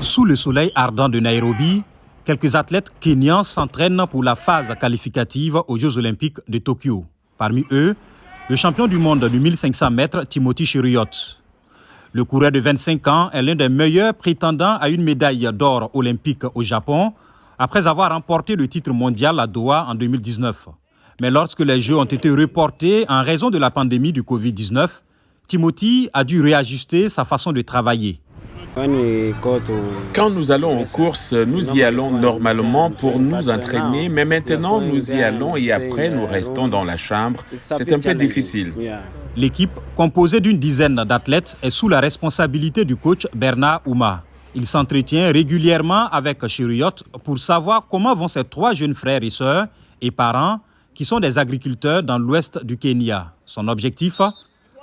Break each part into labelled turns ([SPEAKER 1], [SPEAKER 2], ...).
[SPEAKER 1] Sous le soleil ardent de Nairobi, quelques athlètes kenyans s'entraînent pour la phase qualificative aux Jeux Olympiques de Tokyo. Parmi eux, le champion du monde du 1500 mètres, Timothy Cheruiyot. Le coureur de 25 ans est l'un des meilleurs prétendants à une médaille d'or olympique au Japon, après avoir remporté le titre mondial à Doha en 2019. Mais lorsque les Jeux ont été reportés en raison de la pandémie du Covid-19, Timothy a dû réajuster sa façon de travailler.
[SPEAKER 2] Quand nous allons aux courses, nous y allons normalement pour nous entraîner, mais maintenant nous y allons et après nous restons dans la chambre. C'est un peu difficile.
[SPEAKER 1] L'équipe, composée d'une dizaine d'athlètes, est sous la responsabilité du coach Bernard Ouma. Il s'entretient régulièrement avec Cheruiyot pour savoir comment vont ses 3 jeunes frères et sœurs et parents qui sont des agriculteurs dans l'ouest du Kenya. Son objectif ?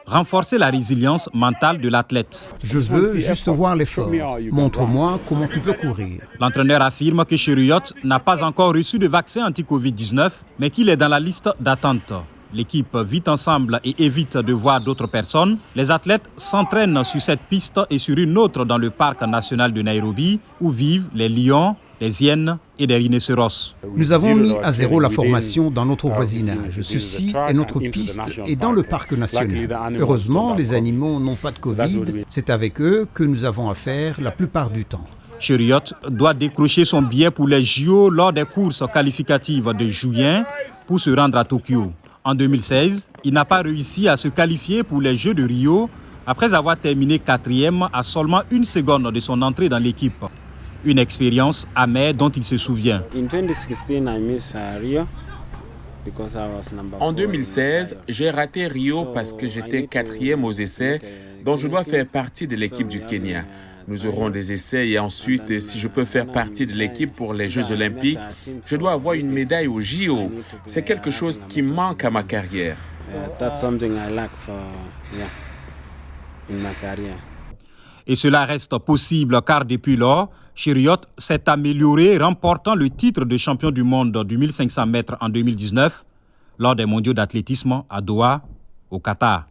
[SPEAKER 1] Renforcer la résilience mentale de l'athlète.
[SPEAKER 3] Je veux juste voir l'effort. Montre-moi comment tu peux courir.
[SPEAKER 1] L'entraîneur affirme que Cheruiyot n'a pas encore reçu de vaccin anti-Covid-19, mais qu'il est dans la liste d'attente. L'équipe vit ensemble et évite de voir d'autres personnes. Les athlètes s'entraînent sur cette piste et sur une autre dans le parc national de Nairobi, où vivent les lions, les hyènes et les rhinocéros.
[SPEAKER 3] Nous avons mis à zéro la formation dans notre voisinage. Ceci est notre piste et dans le parc national. Heureusement, les animaux n'ont pas de Covid. C'est avec eux que nous avons affaire la plupart du temps.
[SPEAKER 1] Cheruiyot doit décrocher son billet pour les JO lors des courses qualificatives de juin pour se rendre à Tokyo. En 2016, il n'a pas réussi à se qualifier pour les Jeux de Rio après avoir terminé 4e à seulement 1 seconde de son entrée dans l'équipe. Une expérience amère dont il se souvient.
[SPEAKER 2] En 2016, j'ai raté Rio parce que j'étais 4e aux essais, donc je dois faire partie de l'équipe du Kenya. Nous aurons des essais et ensuite, si je peux faire partie de l'équipe pour les Jeux Olympiques, je dois avoir une médaille au JO. C'est quelque chose qui manque à ma carrière.
[SPEAKER 1] Et cela reste possible car depuis lors, Cheruiyot s'est amélioré, remportant le titre de champion du monde du 1500 mètres en 2019 lors des mondiaux d'athlétisme à Doha, au Qatar.